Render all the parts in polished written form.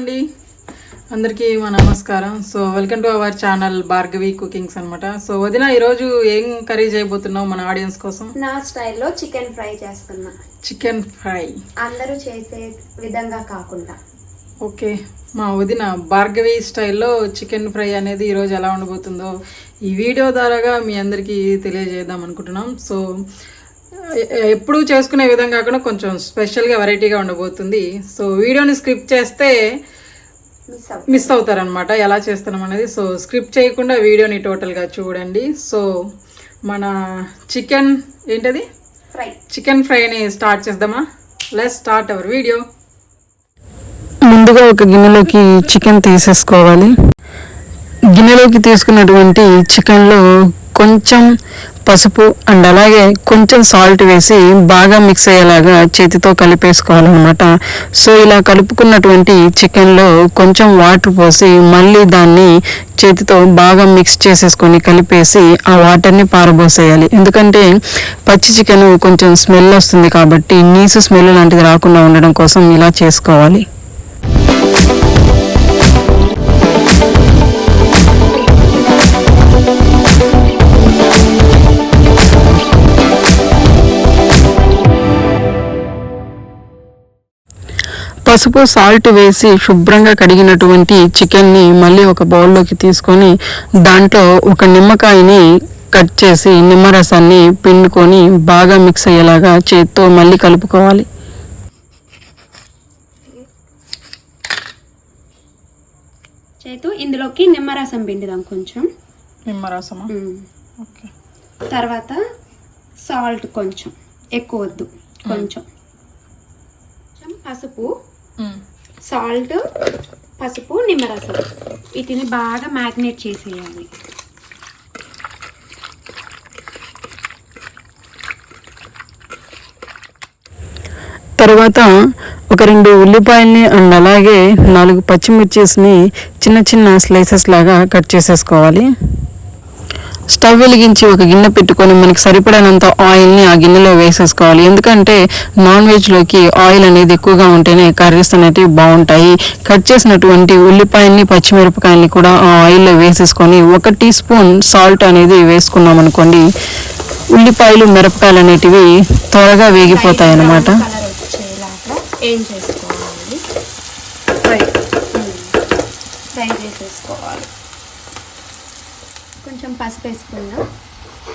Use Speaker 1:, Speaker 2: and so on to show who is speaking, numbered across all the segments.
Speaker 1: అండి, అందరికీ మా నమస్కారం. So welcome to our channel Bhargavi cookings అనమాట. సో వదిన, ఈరోజు ఏం కర్రీ చేయబోతున్నావు మన ఆడియన్స్ కోసం?
Speaker 2: నా స్టైల్లో చికెన్ ఫ్రై చేస్తున్నా.
Speaker 1: చికెన్ ఫ్రై
Speaker 2: అందరూ చేసే విధంగా కాకుండా.
Speaker 1: ఓకే, మా వదిన భార్గవి స్టైల్లో చికెన్ ఫ్రై అనేది ఈరోజు ఎలా ఉండబోతుందో ఈ వీడియో ద్వారాగా మీ అందరికీ తెలియజేద్దాం అనుకుంటున్నాం. సో ఎప్పుడూ చేసుకునే విధంగా కాకుండా కొంచెం స్పెషల్గా వెరైటీగా ఉండబోతుంది. సో వీడియోని స్క్రిప్ట్ చేస్తే మిస్ అవుతారనమాట ఎలా చేస్తున్నాం అనేది. సో స్క్రిప్ట్ చేయకుండా వీడియోని టోటల్గా చూడండి. సో మన చికెన్ ఏంటది
Speaker 2: ఫ్రై,
Speaker 1: చికెన్ ఫ్రైని స్టార్ట్ చేద్దామా? Let's start our video. ముందుగా ఒక గిన్నెలోకి చికెన్ తీసేసుకోవాలి. గిన్నెలోకి తీసుకున్నటువంటి చికెన్లో కొంచెం పసుపు అండ్ అలాగే కొంచెం సాల్ట్ వేసి బాగా మిక్స్ అయ్యేలాగా చేతితో కలిపేసుకోవాలన్నమాట. సో ఇలా కలుపుకున్నటువంటి చికెన్లో కొంచెం వాటర్ పోసి మళ్ళీ దాన్ని చేతితో బాగా మిక్స్ చేసేసుకొని కలిపేసి ఆ వాటర్ని పారబోసేయాలి. ఎందుకంటే పచ్చి చికెన్ కొంచెం స్మెల్ వస్తుంది కాబట్టి నీసు స్మెల్ లాంటిది రాకుండా ఉండడం కోసం ఇలా చేసుకోవాలి. పసుపు సాల్ట్ వేసి శుభ్రంగా కడిగినటువంటి చికెన్ని మళ్ళీ ఒక బౌల్లోకి తీసుకొని దాంట్లో ఒక నిమ్మకాయని కట్ చేసి నిమ్మరసాన్ని పిండుకొని బాగా మిక్స్ అయ్యేలాగా చేత్తో మళ్ళీ కలుపుకోవాలి.
Speaker 2: చేతు ఇందులోకి నిమ్మరసం పిండుదాం. కొంచెం
Speaker 1: నిమ్మరసం, ఓకే.
Speaker 2: తర్వాత సాల్ట్ కొంచెం ఎక్కువ వద్దు, కొంచెం పసుపు, సాల్ట్, పసుపు, నిమ్మరసం వీటిని బాగా మ్యాగ్నేట్ చేసేయాలి.
Speaker 1: తర్వాత ఒక 2 ఉల్లిపాయల్ని అండ్ అలాగే 4 పచ్చిమిర్చిని చిన్న చిన్న స్లైసెస్ లాగా కట్ చేసేసుకోవాలి. స్టవ్ వెలిగించి ఒక గిన్నె పెట్టుకొని మనకి సరిపడినంత ఆయిల్ని ఆ గిన్నెలో వేసేసుకోవాలి. ఎందుకంటే నాన్ వెజ్లోకి ఆయిల్ అనేది ఎక్కువగా ఉంటేనే కర్రీస్ అనేవి బాగుంటాయి. కట్ చేసినటువంటి ఉల్లిపాయల్ని పచ్చిమిరపకాయల్ని కూడా ఆ ఆయిల్లో వేసేసుకొని 1 టీ స్పూన్ సాల్ట్ అనేది వేసుకున్నాం అనుకోండి, ఉల్లిపాయలు మిరపకాయలు అనేటివి త్వరగా వేగిపోతాయి అన్నమాట.
Speaker 2: ఫ్రై చేసేసుకోవాలి. కొంచెం పసుపు వేసుకుందాం,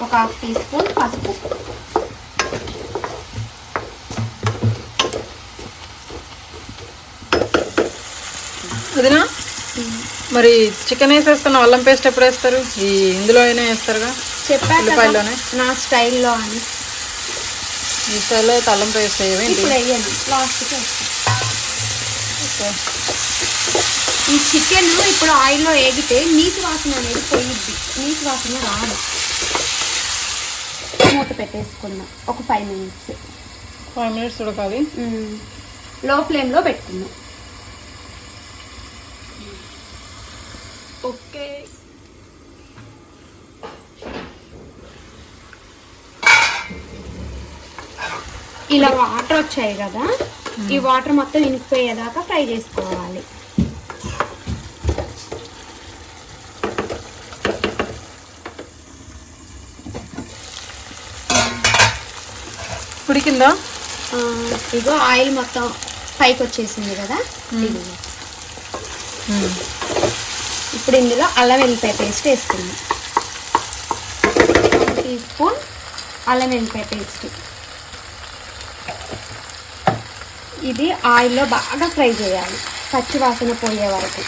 Speaker 2: ఒక 1/2 టీ స్పూన్ పసుపు.
Speaker 1: వదినా, మరి చికెన్ వేసేస్తున్న అల్లం పేస్ట్ ఎప్పుడు వేస్తారు? ఈ ఇందులో అయినా వేస్తారుగా,
Speaker 2: చెప్పాను నా స్టైల్లో అని.
Speaker 1: ఈ స్టైల్లో అయితే అల్లం పేస్ట్ వేయండి.
Speaker 2: లాస్ట్కి ఓకే. ఈ చికెన్ ఇప్పుడు ఆయిల్లో వేగితే నీటి వాసన అనేది పోయిద్ది, నీటి వాసన రాదు. మూత పెట్టేసుకుందాం ఒక 5 మినిట్స్.
Speaker 1: 5 మినిట్స్ ఉడకాలి.
Speaker 2: లో ఫ్లేమ్లో పెట్టుకుందాం.
Speaker 1: ఓకే.
Speaker 2: ఇలా వాటర్ వచ్చాయి కదా, ఈ వాటర్ మొత్తం ఇనికిపోయేదాకా ఫ్రై చేసుకోవాలి.
Speaker 1: ఉడికిందా?
Speaker 2: ఇగో ఆయిల్ మొత్తం పైకి వచ్చేసింది కదా. ఇప్పుడు ఇందులో అల్లం వెల్లిపాయ పేస్ట్ వేసుకుందాం. 1 టీ స్పూన్ అల్లం వెల్లిపాయ పేస్ట్. ఇది ఆయిల్లో బాగా ఫ్రై చేయాలి, పచ్చి వాసన పోయే వరకు.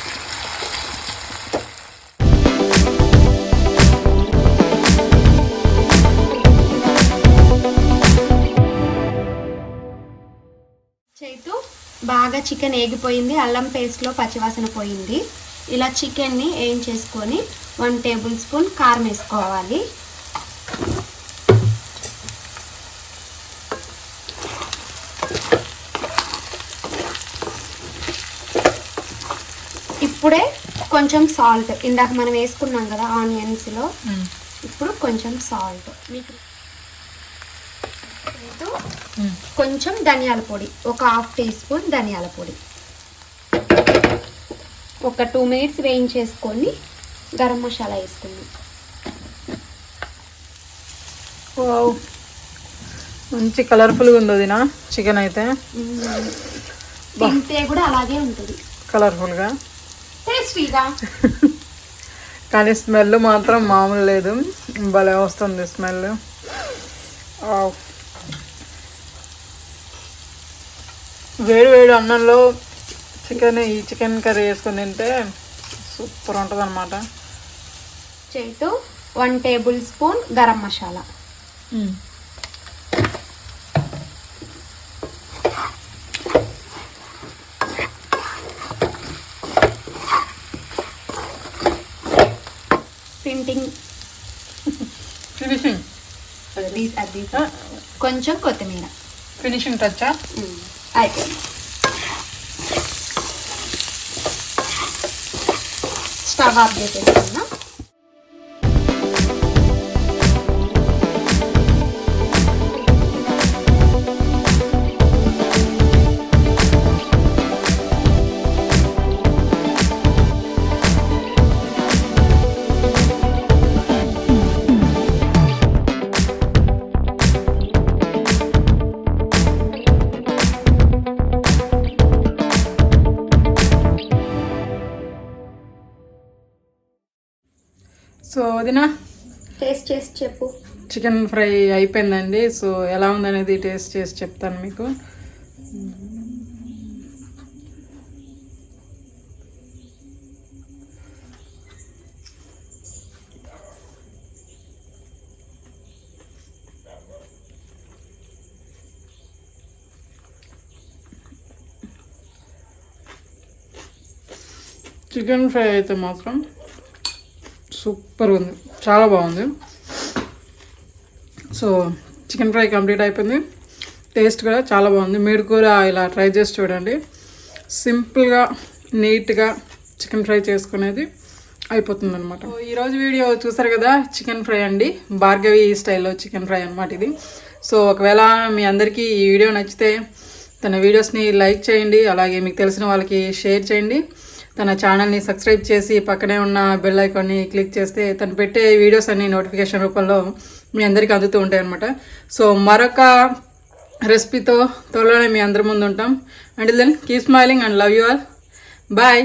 Speaker 2: చేతు బాగా చికెన్ వేగిపోయింది, అల్లం పేస్ట్లో పచ్చివాసన పోయింది. ఇలా చికెన్ని వేయించేసుకొని 1 టేబుల్ స్పూన్ కారం వేసుకోవాలి. ఇప్పుడే కొంచెం సాల్ట్, ఇందాక మనం వేసుకున్నాం కదా ఆనియన్స్లో, ఇప్పుడు కొంచెం సాల్ట్. మీకు కొంచెం ధనియాల పొడి, ఒక 1/2 టీ స్పూన్ ధనియాల పొడి. ఒక 2 మినిట్స్ వేయించేసుకొని గరం మసాలా వేసుకుందాం.
Speaker 1: వావ్, మంచి కలర్ఫుల్గా ఉంది వదినా చికెన్ అయితే.
Speaker 2: తింటే కూడా అలాగే ఉంటుంది,
Speaker 1: కలర్ఫుల్గా
Speaker 2: టేస్టీగా.
Speaker 1: కానీ స్మెల్ మాత్రం మామూలు లేదు, భలే వస్తుంది స్మెల్. వేడి వేడి అన్నంలో ఈ చికెన్ కర్రీ వేసుకొని తింటే సూపర్ ఉంటుంది అనమాట.
Speaker 2: చేతు 1 table spoon garam masala,
Speaker 1: finishing
Speaker 2: అది కొంచెం కొత్తిమీర,
Speaker 1: ఫినిషింగ్ టచ్
Speaker 2: అయిపోయింది. స్టవ్ ఆఫ్ చేసేసుకుందాం.
Speaker 1: సో వదినా
Speaker 2: టేస్ట్ చేసి చెప్పు.
Speaker 1: చికెన్ ఫ్రై అయిపోయిందండి. సో ఎలా ఉందనేది టేస్ట్ చేసి చెప్తాను మీకు. చికెన్ ఫ్రై అయితే మాత్రం సూపర్ ఉంది, చాలా బాగుంది. సో చికెన్ ఫ్రై కంప్లీట్ అయిపోయింది, టేస్ట్ కూడా చాలా బాగుంది. మీరు కూడా ఇలా ట్రై చేసి చూడండి. సింపుల్గా నీట్గా చికెన్ ఫ్రై చేసుకునేది అయిపోతుంది అనమాట. ఈరోజు వీడియో చూసారు కదా, చికెన్ ఫ్రై అండి, భార్గవి స్టైల్లో చికెన్ ఫ్రై అనమాట ఇది. సో ఒకవేళ మీ అందరికీ ఈ వీడియో నచ్చితే తన వీడియోస్ని లైక్ చేయండి, అలాగే మీకు తెలిసిన వాళ్ళకి షేర్ చేయండి. తన ఛానల్ని సబ్స్క్రైబ్ చేసి పక్కనే ఉన్న బెల్ ఐకాన్ని క్లిక్ చేస్తే తను పెట్టే వీడియోస్ అన్ని నోటిఫికేషన్ రూపంలో మీ అందరికీ అందుతూ ఉంటాయి అనమాట. సో మరొక రెసిపీతో త్వరలోనే మీ అందరి ముందు ఉంటాం. Until then keep smiling and love you all. Bye.